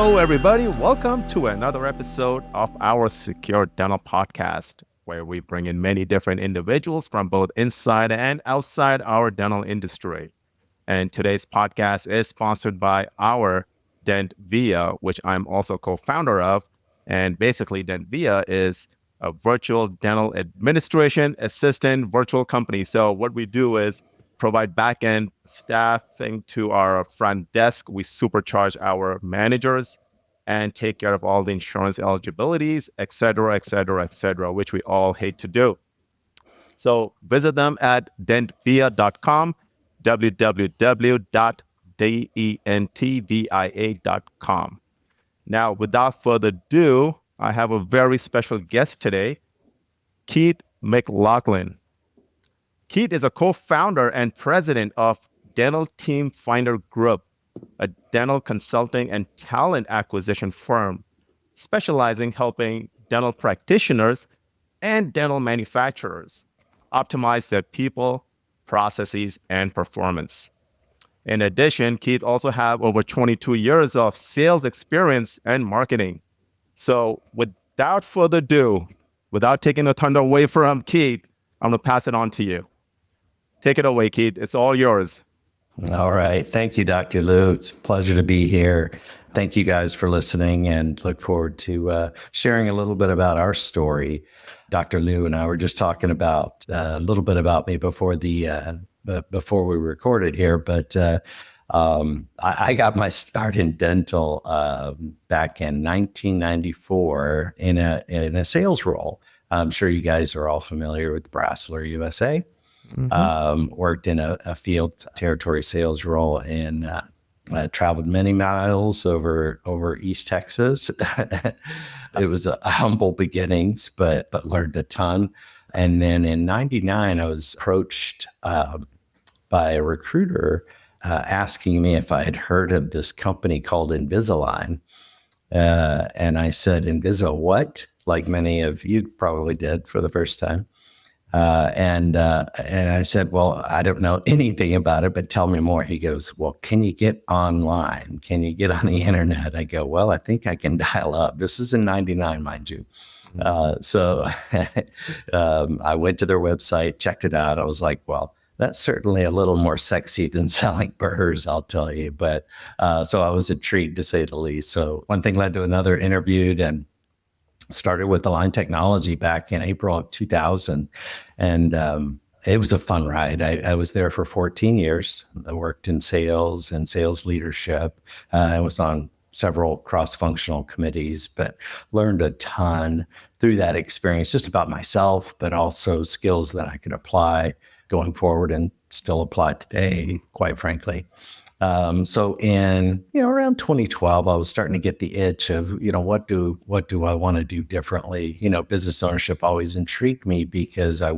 Hello, everybody. Welcome to another episode of our Secure Dental Podcast, where we bring in many different individuals from both inside and outside our dental industry. And today's podcast is sponsored by our DentVia, which I'm also co-founder of. And basically, DentVia is a virtual dental administration assistant virtual company. So what we do is provide back-end staffing to our front desk. We supercharge our managers and take care of all the insurance eligibilities, et cetera, et cetera, et cetera, which we all hate to do. So visit them at dentvia.com, www.dentvia.com. Now, without further ado, I have a very special guest today, Keith McLachlan. Keith is a co-founder and president of Dental Team Finder Group, a dental consulting and talent acquisition firm specializing helping dental practitioners and dental manufacturers optimize their people, processes, and performance. In addition, Keith also have over 22 years of sales experience and marketing. So without further ado, without taking the thunder away from Keith, I'm going to pass it on to you. Take it away, Keith. It's all yours. All right. Thank you, Dr. Lou. It's a pleasure to be here. Thank you guys for listening and look forward to sharing a little bit about our story. Dr. Lou and I were just talking about a little bit about me before before we recorded here, but I got my start in dental back in 1994 in a sales role. I'm sure you guys are all familiar with Brasseler USA. Worked in a field territory sales role and traveled many miles over East Texas. It was a humble beginnings, but learned a ton. And then in 99, I was approached by a recruiter asking me if I had heard of this company called Invisalign. And I said, Invisa what? Like many of you probably did for the first time. And I said, well, I don't know anything about it, but tell me more. He goes, well, can you get online? Can you get on the internet? I go, well, I think I can dial up. This is in 99, mind you. So I went to their website, checked it out. I was like, well, that's certainly a little more sexy than selling burrs, I'll tell you. But so I was intrigued, to say the least. So one thing led to another, interviewed and started with Align Technology back in April of 2000. And it was a fun ride. I was there for 14 years. I worked in sales and sales leadership. I was on several cross-functional committees, but learned a ton through that experience, just about myself, but also skills that I could apply going forward and still apply today, quite frankly. So in, around 2012, I was starting to get the itch of, what do I want to do differently? Business ownership always intrigued me because I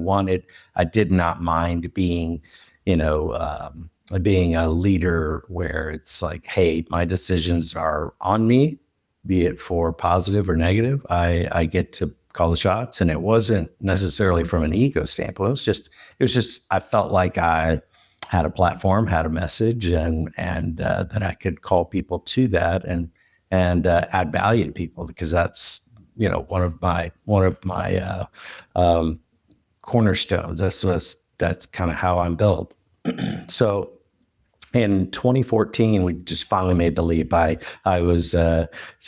did not mind being, being a leader where it's like, hey, my decisions are on me, be it for positive or negative. I get to call the shots, and it wasn't necessarily from an ego standpoint. It was just, I felt like I had a platform, had a message, and that I could call people to that and add value to people, because that's one of my cornerstones. That's kind of how I'm built. So in 2014, we just finally made the leap. I was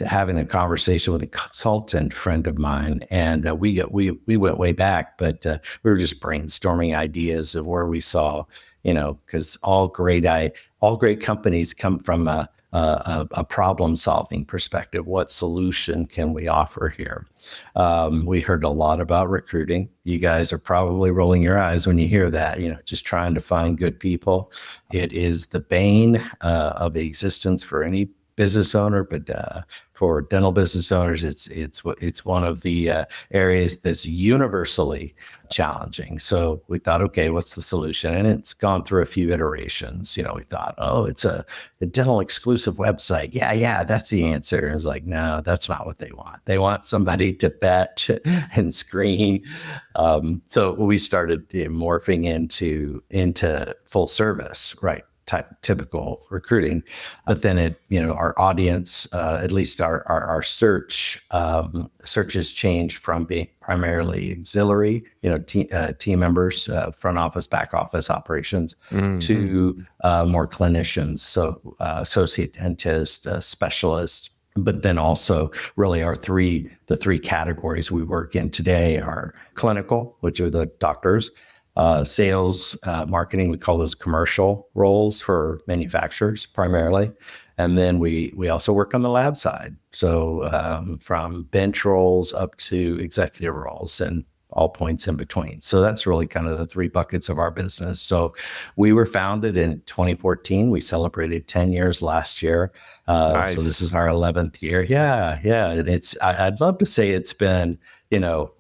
having a conversation with a consultant friend of mine, and we went way back, but we were just brainstorming ideas of where we saw, because all great companies come from a problem-solving perspective. What solution can we offer here? We heard a lot about recruiting. You guys are probably rolling your eyes when you hear that, just trying to find good people. It is the bane of existence for any business owner, but for dental business owners, it's one of the areas that's universally challenging. So we thought, okay, what's the solution? And it's gone through a few iterations. We thought, it's a dental exclusive website. Yeah, that's the answer. And it's like, no, that's not what they want. They want somebody to vet and screen. So we started morphing into full service, right? typical recruiting. But then our audience, at least our search searches changed from being primarily auxiliary, team members, front office, back office operations, to more clinicians, so associate dentist, specialist. But then also really the three categories we work in today are clinical, which are the doctors, sales, marketing, we call those commercial roles for manufacturers primarily. And then we also work on the lab side. So from bench roles up to executive roles and all points in between. So that's really kind of the three buckets of our business. So we were founded in 2014. We celebrated 10 years last year. Nice. So this is our 11th year. Yeah. And I'd love to say it's been,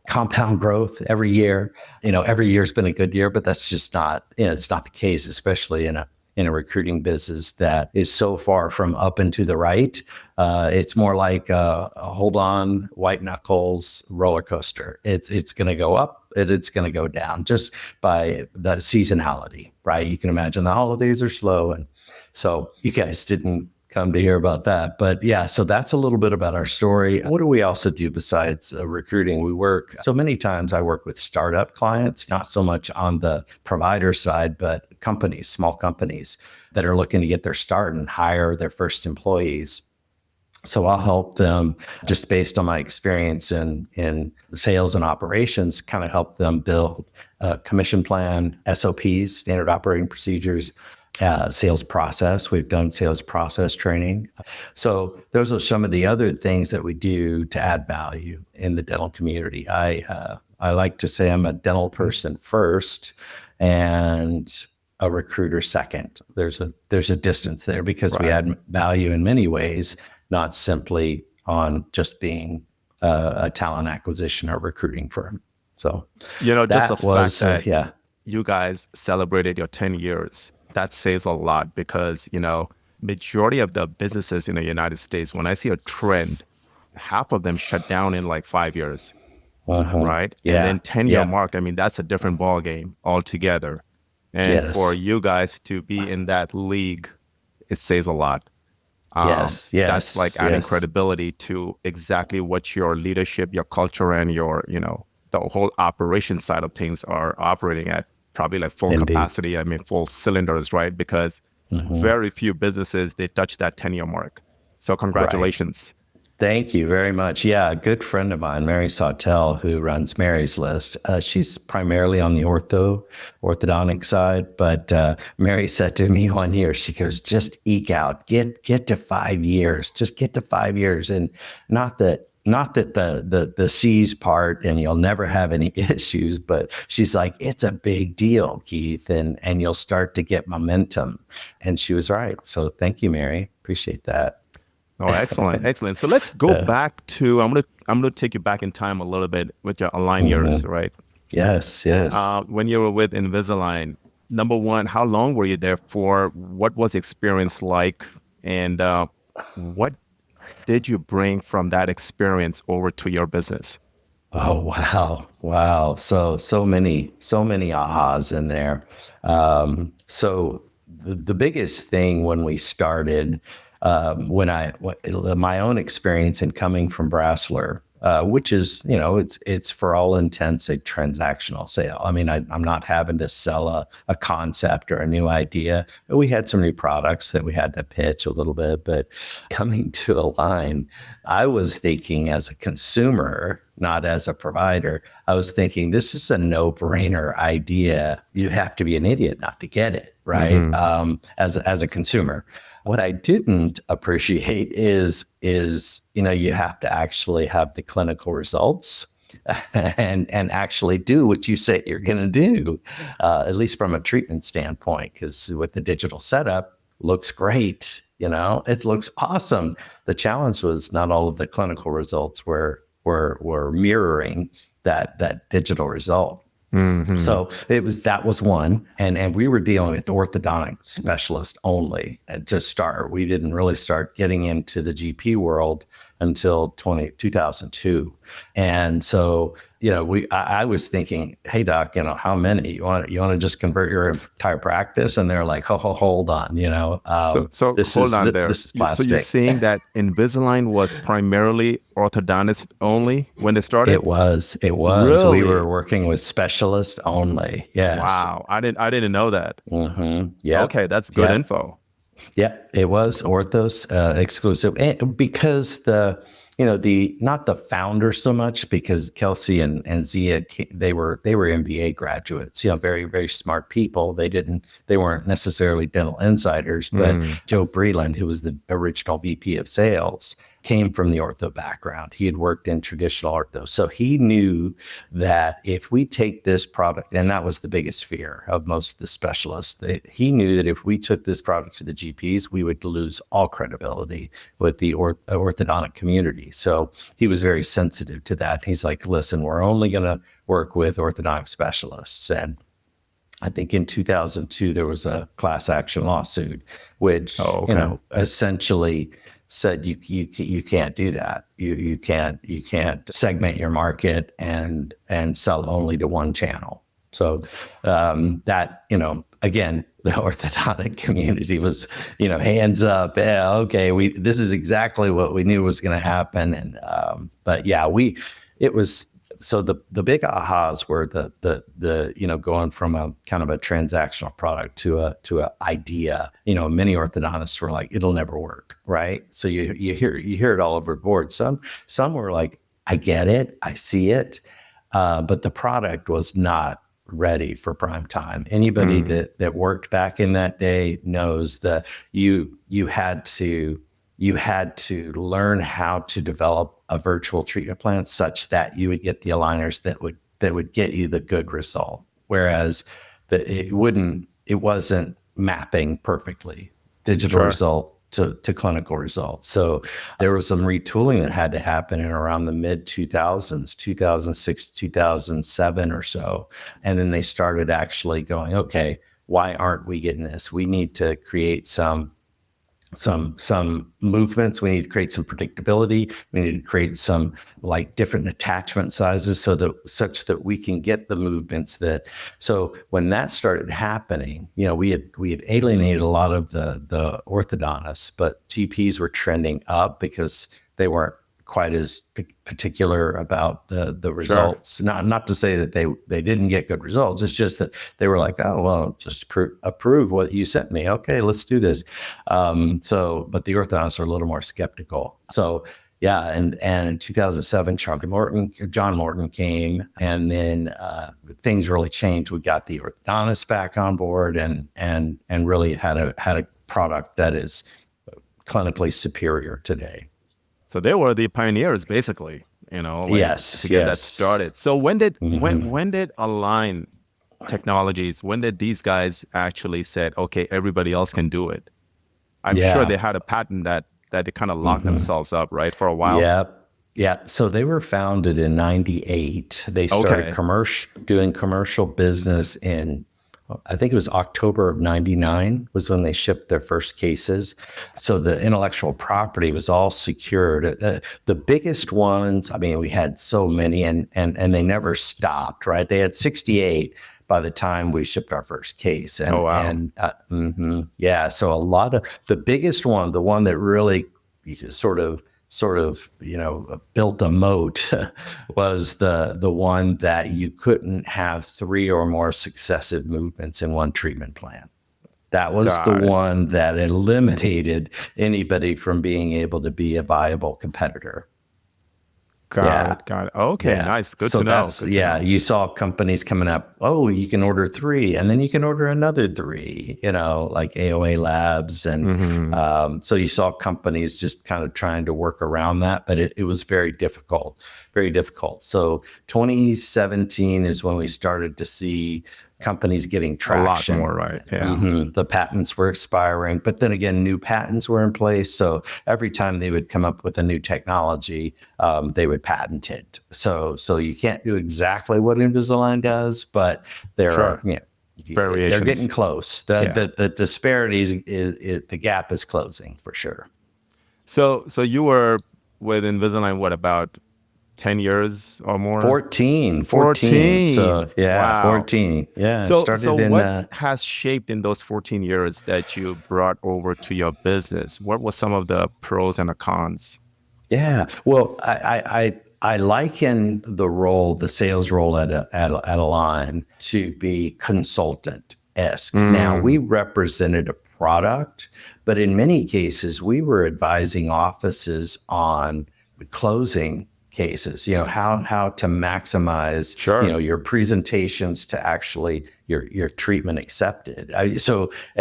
compound growth every year. Every year's been a good year, but that's just not, it's not the case, especially in a recruiting business that is so far from up and to the right. It's more like a hold on, white knuckles roller coaster. It's going to go up and it's going to go down just by the seasonality, right? You can imagine the holidays are slow. And so you guys didn't come to hear about that. But yeah, so that's a little bit about our story. What do we also do besides recruiting? So many times I work with startup clients, not so much on the provider side, but companies, small companies that are looking to get their start and hire their first employees. So I'll help them just based on my experience in sales and operations, kind of help them build a commission plan, SOPs, standard operating procedures, sales process. We've done sales process training. So those are some of the other things that we do to add value in the dental community. I like to say I'm a dental person first and a recruiter second. There's a distance there because we add value in many ways, not simply on just being a talent acquisition or recruiting firm. So just the fact that you guys celebrated your 10 years. That says a lot because, majority of the businesses in the United States, when I see a trend, half of them shut down in like 5 years, right? Yeah. And then 10-year mark, I mean, that's a different ball game altogether. And for you guys to be in that league, it says a lot. That's like adding credibility to exactly what your leadership, your culture, and your, the whole operation side of things are operating at. Probably like full capacity, full cylinders, right? Because very few businesses, they touch that 10-year mark. So congratulations. Right. Thank you very much. Yeah, a good friend of mine, Mary Sawtell, who runs Mary's List. She's primarily on the orthodontic side, but Mary said to me one year, she goes, just eke out, get to 5 years, just get to 5 years. And not that the C's part and you'll never have any issues, but she's like, it's a big deal, Keith, and you'll start to get momentum. And she was right. So thank you, Mary. Appreciate that. Oh, excellent. So let's go back to, I'm gonna take you back in time a little bit with your Align years, right? Yes. When you were with Invisalign, number one, how long were you there for? What was the experience like? And what did you bring from that experience over to your business? Oh, wow. So many ahas in there. So the biggest thing when we started, my own experience in coming from Brasseler, which is, it's for all intents a transactional sale. I mean, I'm not having to sell a concept or a new idea. We had some new products that we had to pitch a little bit, but coming to Align, I was thinking as a consumer, not as a provider. I was thinking this is a no-brainer idea. You have to be an idiot not to get it, right? As a consumer. What I didn't appreciate is you have to actually have the clinical results and actually do what you say you're going to do, at least from a treatment standpoint, because with the digital setup, looks great. It looks awesome. The challenge was not all of the clinical results were mirroring that digital result. So that was one. And we were dealing with orthodontic specialists only to start. We didn't really start getting into the GP world until 2002. And so, I was thinking, hey doc, how many you want to just convert your entire practice? And they're like, hold on, So this hold is on there. this is So you're plastic. saying that Invisalign was primarily orthodontist only when they started? It was. We were Really? working with specialists only. Yes. Wow. I didn't know that. Yep. Okay, that's good Yep. info. Yeah, it was Orthos exclusive, and because the not the founders so much, because Kelsey and Zia, they were MBA graduates, very very smart people. They weren't necessarily dental insiders, but Mm, Joe Breland, who was the original VP of sales, came from the ortho background. He had worked in traditional ortho, so he knew that if we take this product, and that was the biggest fear of most of the specialists, he knew that if we took this product to the GPs, we would lose all credibility with the orthodontic community. So he was very sensitive to that. He's like, listen, we're only going to work with orthodontic specialists. And I think in 2002, there was a class action lawsuit, which, oh, okay. essentially said you can't do that. You can't segment your market and sell only to one channel. So that, again, the orthodontic community was, hands up. Yeah, okay, this is exactly what we knew was going to happen. And but yeah, it was. So the big ahas were the going from a kind of a transactional product to a idea. Many orthodontists were like, it'll never work, right? So you hear it all over the board. Some were like, I get it, I see it, but the product was not ready for prime time. Anybody Mm, that worked back in that day knows that you had to learn how to develop a virtual treatment plan such that you would get the aligners that would get you the good result. Whereas it wasn't mapping perfectly digital sure. result to clinical results. So there was some retooling that had to happen in around the mid 2000s, 2006, 2007 or so. And then they started actually going, okay, why aren't we getting this? We need to create some movements. We need to create some predictability. We need to create some like different attachment sizes such that we can get the movements that. So when that started happening, we had alienated a lot of the orthodontists, but GPs were trending up because they weren't quite as particular about the Sure. results. Not to say that they didn't get good results. It's just that they were like, oh well, just approve what you sent me. Okay, let's do this. But the orthodontists are a little more skeptical. So yeah, and in 2007, John Morton came, and then things really changed. We got the orthodontists back on board, and really had a product that is clinically superior today. So they were the pioneers, basically, like Yes, to get that yes. started. So when did Hmm. when did Align Technologies, when did these guys actually said, okay, everybody else can do it? I'm sure Yeah. they had a patent that they kind of locked Hmm. themselves up, right, for a while. Yeah. Yeah. So they were founded in 98. They started Okay. doing commercial business in, I think it was October of 99 was when they shipped their first cases. So the intellectual property was all secured. The biggest ones, I mean, we had so many and they never stopped, right? They had 68 by the time we shipped our first case. Oh, wow. Yeah. So a lot of the biggest one, the one that really sort of built a moat was the one that you couldn't have three or more successive movements in one treatment plan. That was the Got it. one that eliminated anybody from being able to be a viable competitor. Got Yeah. it. Got it. Okay, Yeah. nice. Good So to know. that's, Good to yeah, know. you saw companies coming up, oh, you can order three and then you can order another three, like AOA Labs. And Hmm. so you saw companies just kind of trying to work around that, but it was very difficult, very difficult. So 2017 is when we started to see companies getting A lot traction. more, right? Yeah. The patents were expiring, but then again, new patents were in place. So every time they would come up with a new technology, they would patent it. So you can't do exactly what Invisalign does, but there are, Sure. they're getting Variations. close. Yeah. The disparities, the gap is closing for sure. So you were with Invisalign, what, about 10 years or more? 14. 14. So yeah, Wow. 14. Yeah, So started in what has shaped in those 14 years that you brought over to your business? What were some of the pros and the cons? yeah. Well, I liken the role, the sales role at a line to be consultant esque. Now we Mm, represented a product, but in many cases we were advising offices on closing cases. How to maximize sure. your presentations to actually your treatment accepted.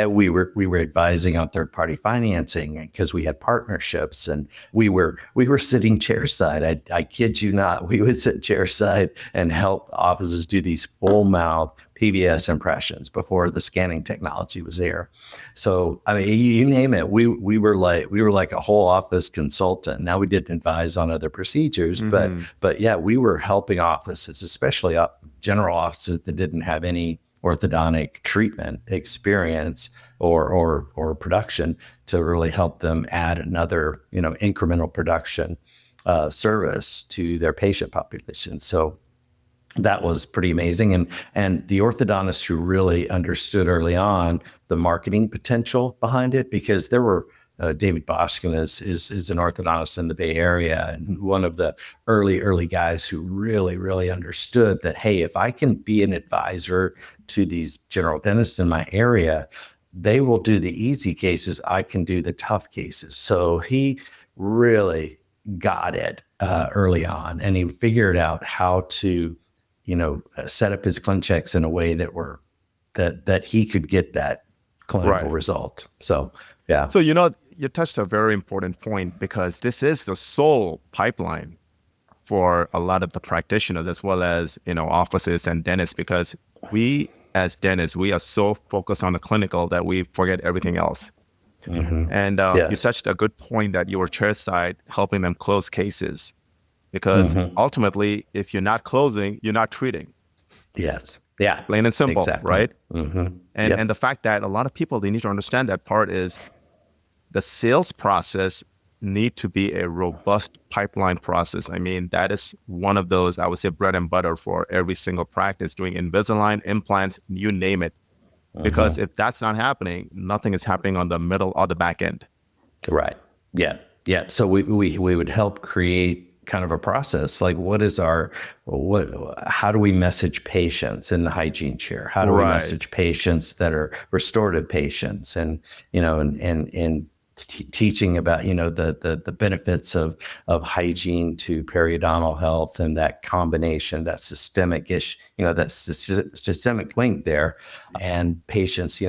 We were advising on third party financing because we had partnerships, and we were sitting chairside. I kid you not, we would sit chairside and help offices do these full mouth PBS impressions before the scanning technology was there. So I mean, you name it, we were like a whole office consultant. Now we didn't advise on other procedures, but Hmm. but yeah, we were helping offices, especially general offices that didn't have any orthodontic treatment experience or production, to really help them add another incremental production service to their patient population. So that was pretty amazing. And the orthodontists who really understood early on the marketing potential behind it, because there were David Boskin is an orthodontist in the Bay Area, and one of the early guys who really understood that, hey, if I can be an advisor to these general dentists in my area, they will do the easy cases. I can do the tough cases. So he really got it early on, and he figured out how to set up his ClinChecks in a way that he could get that clinical Right. result. So yeah. So, you touched a very important point because this is the sole pipeline for a lot of the practitioners as well as, offices and dentists, because we as dentists, we are so focused on the clinical that we forget everything else. And you Yes. touched a good point that you were chairside helping them close cases, because Hmm. ultimately, if you're not closing, you're not treating. Yes. Yeah. Plain and simple, Exactly. right? Hmm. And Yep. the fact that a lot of people, they need to understand that part is the sales process need to be a robust pipeline process. I mean, that is one of those, I would say, bread and butter for every single practice doing Invisalign, implants, you name it. Because Hmm. if that's not happening, nothing is happening on the middle or the back end. Right. Yeah. Yeah. So we would help create kind of a process, like what how do we message patients in the hygiene chair? How do we Right. message patients that are restorative patients? And teaching about the benefits of hygiene to periodontal health, and that combination, that systemic ish, that systemic link there, and patients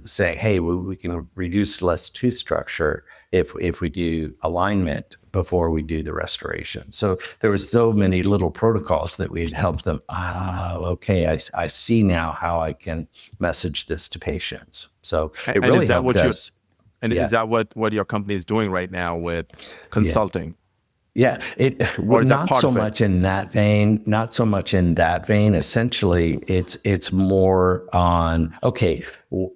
say, hey, we can reduce less tooth structure if we do alignment before we do the restoration. So there was so many little protocols that we'd help them. Okay, I see now how I can message this to patients. So And, it and really is that helped what you us. and is Yeah, that what your company is doing right now with yeah. consulting? Yeah, Or is that not part so of it? much in that vein. Not so much in that vein. Essentially, it's more on, okay,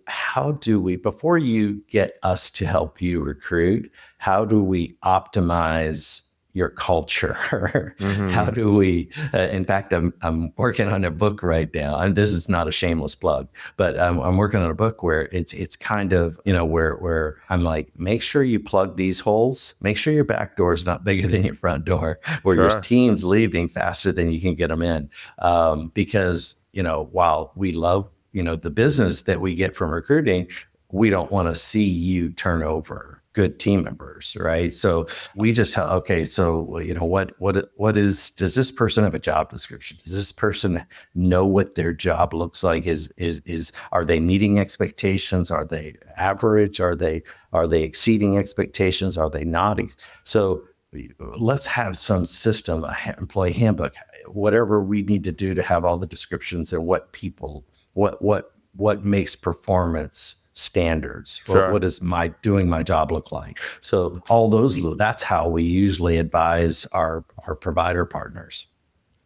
how do we, before you get us to help you recruit, how do we optimize your culture? How Hmm. do we? In fact, I'm working on a book right now, and this is not a shameless plug, but I'm working on a book where it's kind of where I'm like, make sure you plug these holes, make sure your back door is not bigger than your front door, where your Sure. team's leaving faster than you can get them in, because while we love the business that we get from recruiting, we don't want to see you turn over good team members, right? So we just tell, okay, so what is, does this person have a job description? Does this person know what their job looks like? Are they meeting expectations? Are they average? Are they exceeding expectations? Are they not? So let's have some system, employee handbook, whatever we need to do to have all the descriptions, and what makes performance standards. What Sure. does my doing my job look like? So all those, that's how we usually advise our provider partners.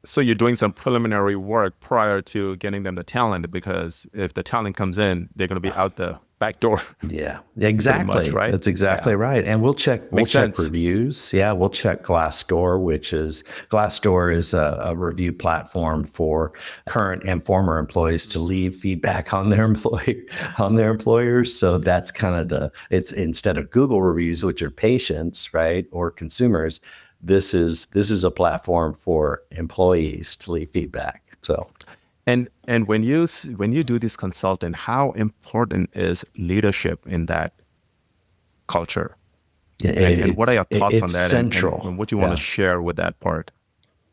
So you're doing some preliminary work prior to getting them the talent, because if the talent comes in, they're going to be out the back door, Yeah, pretty much, exactly. right? That's exactly Yeah, right. And we'll makes check sense. reviews. Yeah, we'll check Glassdoor is a review platform for current and former employees to leave feedback on their employers. So that's kind of it's instead of Google reviews, which are patients, right, or consumers, this is a platform for employees to leave feedback. So And when you do this consulting, how important is leadership in that culture? And what are your thoughts on it's that? central. And what do you want to Yeah. share with that part?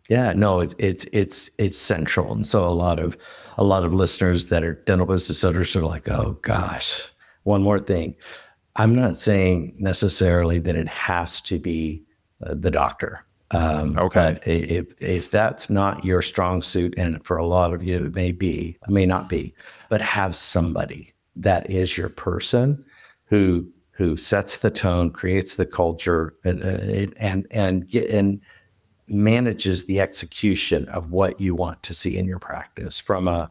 Yeah, no, it's central, and so a lot of listeners that are dental business owners are like, oh gosh, one more thing. I'm not saying necessarily that it has to be the doctor, Okay. but if that's not your strong suit, and for a lot of you it may not be, but have somebody that is your person who sets the tone, creates the culture, and manages the execution of what you want to see in your practice from a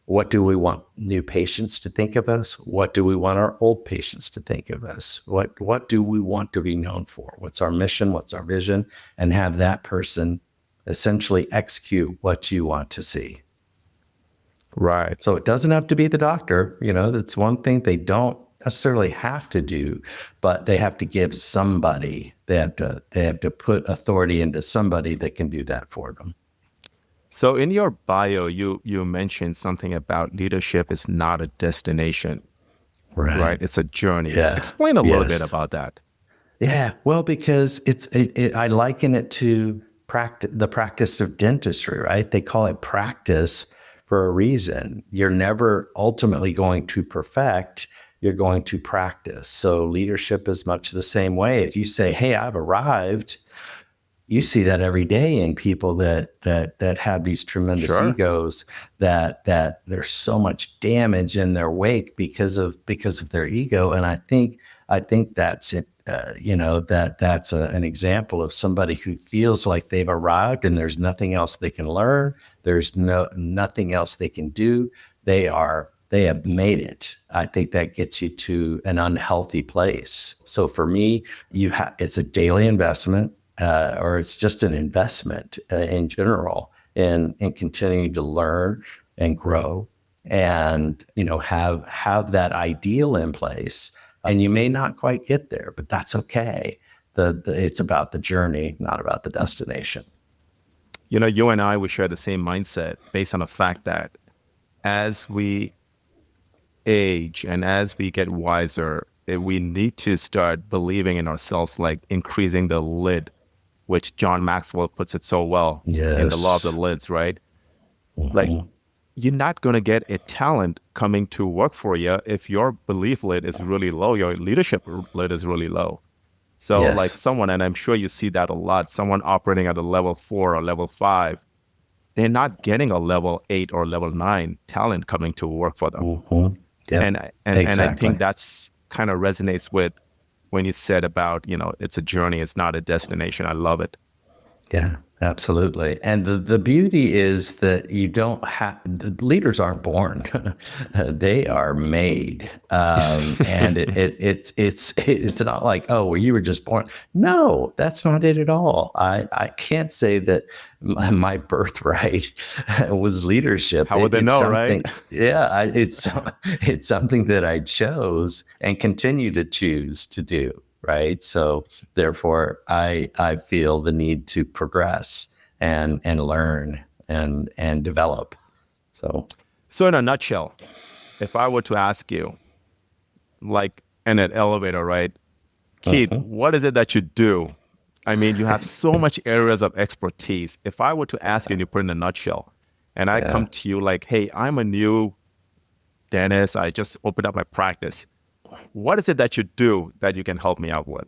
what do we want new patients to think of us? What do we want our old patients to think of us? What do we want to be known for? What's our mission? What's our vision? And have that person essentially execute what you want to see. Right. So it doesn't have to be the doctor. That's one thing they don't necessarily have to do, but they have to give somebody, they have to put authority into somebody that can do that for them. So in your bio, you mentioned something about leadership is not a destination, Right. right? It's a journey. Yeah. Explain a little bit Yes. about that. Yeah. Well, because I liken it to the practice of dentistry, right? They call it practice for a reason. You're never ultimately going to perfect. You're going to practice. So leadership is much the same way. If you say, "Hey, I've arrived," you see that every day in people that have these tremendous Sure. egos, that there's so much damage in their wake because of their ego. And I think that's it. That's an example of somebody who feels like they've arrived and there's nothing else they can learn. There's nothing else they can do. They have made it. I think that gets you to an unhealthy place. So for me, it's a daily investment, or it's just an investment in general in continuing to learn and grow, and have that ideal in place. And you may not quite get there, but that's okay. It's about the journey, not about the destination. You and I, we share the same mindset based on the fact that as we age and as we get wiser, we need to start believing in ourselves, like increasing the lid, which John Maxwell puts it so well in the law of the Yes. lids, right? Like Mhm. you're not going to get a talent coming to work for you if your belief lid is really low, your leadership lid is really low. So like Yes. someone, and I'm sure you see that a lot, someone operating at a level 4 or level 5, they're not getting a level 8 or level 9 talent coming to work for them. Mhm. Yep. And I think Exactly. that's kind of resonates with when you said about, it's a journey, it's not a destination. I love it. Yeah, absolutely. And the beauty is that you don't have, the leaders aren't born. They are made. And it's not like, oh, well, you were just born. No, that's not it at all. I can't say that my birthright was leadership. How would they It's know, right? something, yeah, it's something that I chose and continue to choose to do. Right. So therefore, I feel the need to progress and learn and develop. So So in a nutshell, if I were to ask you, like in an elevator, right? Keith, mhm, what is it that you do? I mean, you have so much areas of expertise. If I were to ask you and you put in a nutshell, and I yeah. come to you like, hey, I'm a new dentist, I just opened up my practice. What is it that you do that you can help me out with?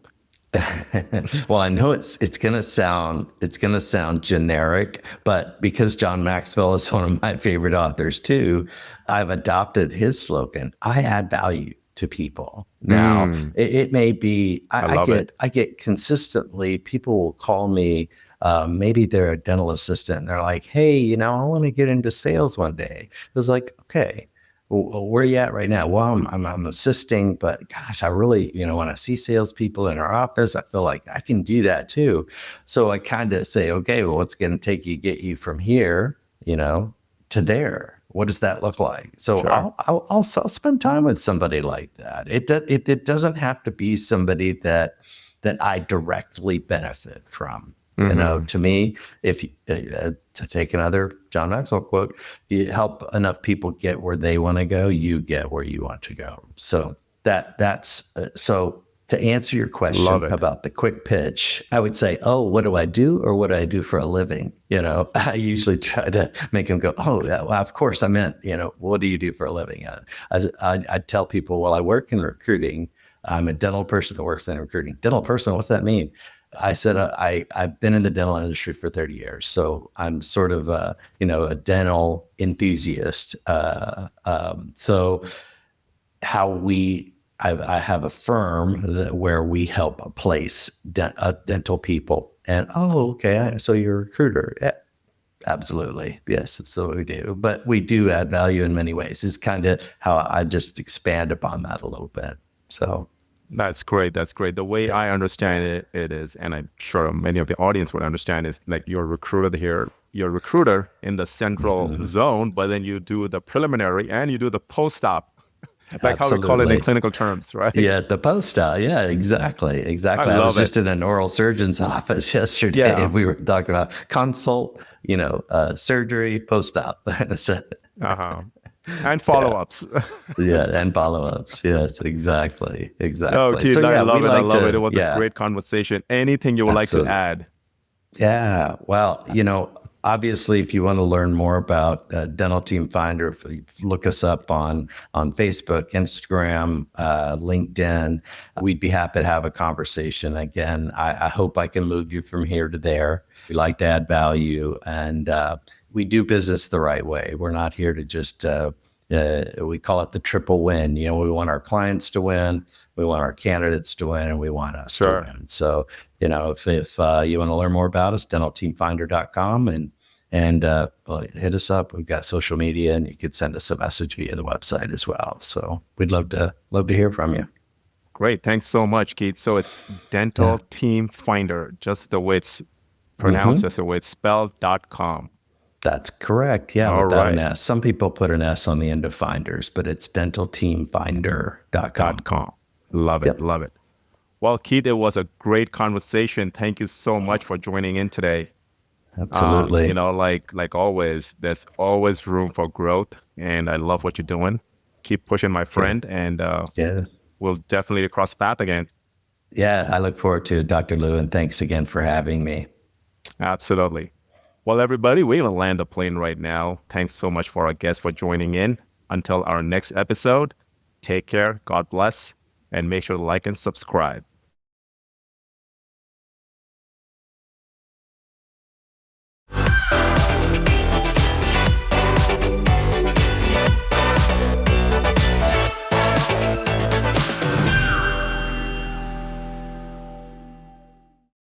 Well, I know it's gonna sound generic, but because John Maxwell is one of my favorite authors too, I've adopted his slogan. I add value to people. Now, Mm, it may be I I love it. get consistently people will call me. Maybe they're a dental assistant and they're like, "Hey, I want to get into sales one day." It was like, okay. Where are you at right now? Well, I'm assisting, but gosh, I really, when I see salespeople in our office, I feel like I can do that too. So I kind of say, okay, well, what's going to get you from here, to there? What does that look like? So Sure. I'll spend time with somebody like that. It doesn't have to be somebody that I directly benefit from. Mm-hmm. To me, if to take another John Maxwell quote, you help enough people get where they want to go, you get where you want to go. So so to answer your Love question it. about the quick pitch, I would say, oh, what do I do, or what do I do for a living? I usually try to make them go, oh, yeah, well, of course I meant, what do you do for a living? I tell people, well, I work in recruiting. I'm a dental person that works in recruiting. Dental person, what's that mean? I said, I've been in the dental industry for 30 years. So I'm sort of a dental enthusiast. So I have a firm where we help place dental people. And, oh, okay. So you're a recruiter. Yeah, absolutely. Yes, that's what we do. But we do add value in many ways. Is kind of how I just expand upon that a little bit. So. That's great. That's great. The way I understand it is, and I'm sure many of the audience would understand, is like you're a recruiter here. You're a recruiter in the central zone, but then you do the preliminary and you do the post-op, like how we call it in Absolutely. clinical terms, right? Yeah, the post-op. Yeah, exactly. I I was love it. just in an oral surgeon's office yesterday, Yeah. and we were talking about consult, surgery, post-op. So, Uh-huh. And yeah, follow-ups. yeah, and follow-ups. Yes, exactly, Oh, exactly. So Keith, I yeah, we love it. I like love it. It to, was a yeah, great conversation. Anything you would like to absolutely. add? Yeah. Well, obviously, if you want to learn more about Dental Team Finder, if you look us up on Facebook, Instagram, LinkedIn. We'd be happy to have a conversation. Again, I hope I can move you from here to there. We like to add value, and we do business the right way. We're not here to just we call it the triple win. We want our clients to win, we want our candidates to win, and we want us to Sure. win. So, if you want to learn more about us, dentalteamfinder.com, and well, hit us up. We've got social media, and you could send us a message via the website as well. So we'd love to hear from you. Great. Thanks so much, Keith. So it's Yeah. Dental Team Finder, just the way it's pronounced, Hmm. just the way it's spelled.com. That's correct. Yeah, All without an right. S. Some people put an S on the end of finders, but it's dentalteamfinder.com. .com. Love it. Yep. Love it. Well, Keith, it was a great conversation. Thank you so much for joining in today. Absolutely. Like always, there's always room for growth, and I love what you're doing. Keep pushing, my Yeah. friend, and Yes. we'll definitely cross path again. Yeah, I look forward to it, Dr. Lou, and thanks again for having me. Absolutely. Well, everybody, we're gonna land the plane right now. Thanks so much for our guests for joining in. Until our next episode, take care, God bless, and make sure to like and subscribe.